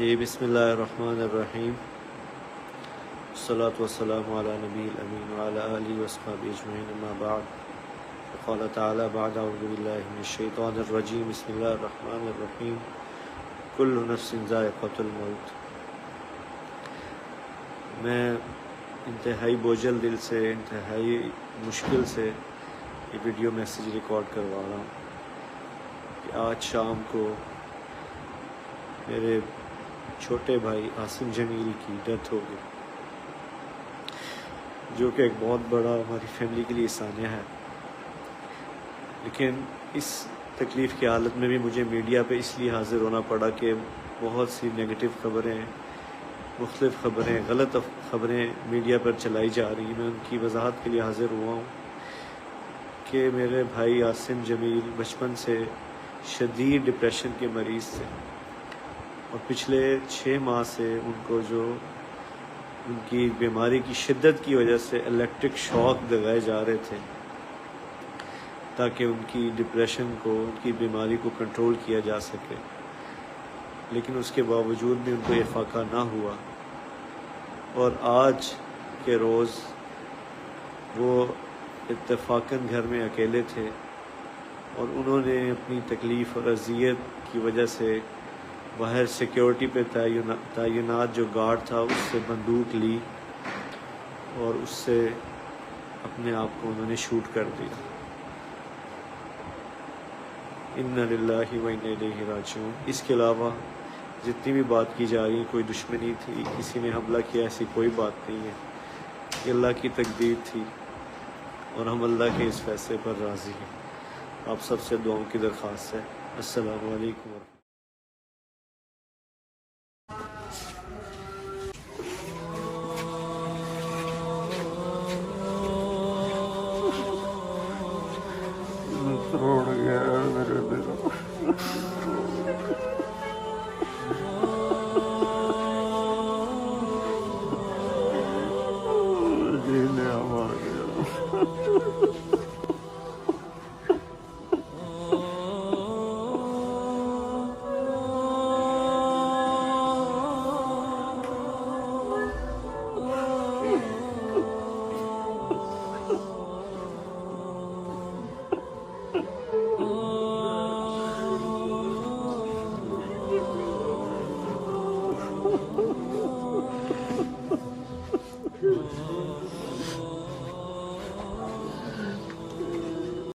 जी बिस्मिल्लाहिर्रहमानिर्रहीम अस्सलातु वस्सलामु अला नबील अमीन व अला आलिहि व अस्हाबिहि अजमईन अम्मा बाद क़ाल तआला बाद अऊज़ु बिल्लाहि मिनश शैतानिर रजीम बिस्मिल्लाहिर्रहमानिर्रहीम कुल्लु नफ्सिन ज़ाइक़तुल मौत। मैं इंतहाई बोझल दिल से, इंतहाई मुश्किल से ये वीडियो मैसेज रिकॉर्ड करवा रहा हूँ कि आज शाम को मेरे छोटे भाई आसिम जमील की डेथ हो गई, जो कि एक बहुत बड़ा हमारी फैमिली के लिए सानिया है। लेकिन इस तकलीफ़ की हालत में भी मुझे मीडिया पे इसलिए हाज़िर होना पड़ा कि बहुत सी नेगेटिव ख़बरें, मुख्तलिफ़ ख़बरें, गलत ख़बरें मीडिया पर चलाई जा रही हैं। मैं उनकी वजाहत के लिए हाज़िर हुआ हूँ कि मेरे भाई आसिम जमील बचपन से शदीद डिप्रेशन के मरीज़ थे और पिछले 6 माह से उनको जो उनकी बीमारी की शिद्दत की वजह से इलेक्ट्रिक शॉक लगाए जा रहे थे ताकि उनकी डिप्रेशन को, उनकी बीमारी को कंट्रोल किया जा सके। लेकिन उसके बावजूद भी उनको ये फाका ना हुआ और आज के रोज़ वो इत्तेफाकन घर में अकेले थे और उन्होंने अपनी तकलीफ़ और अज़ियत की वजह से बाहर सिक्योरिटी पे तैनात जो गार्ड था उससे बंदूक ली और उससे अपने आप को उन्होंने शूट कर दिया। इन्ना लिल्लाहि व इन्ना इलैहि राजिऊन। इसके अलावा जितनी भी बात की जा रही है, कोई दुश्मनी थी, किसी ने हमला किया, ऐसी कोई बात नहीं है। ये अल्लाह की तकदीर थी और हम अल्लाह के इस फैसले पर राज़ी हैं। आप सबसे दुआओं की दरख्वास्त है। अस्सलामु अलैकुम। तोड़ गया मेरे दिल जीने मर गया।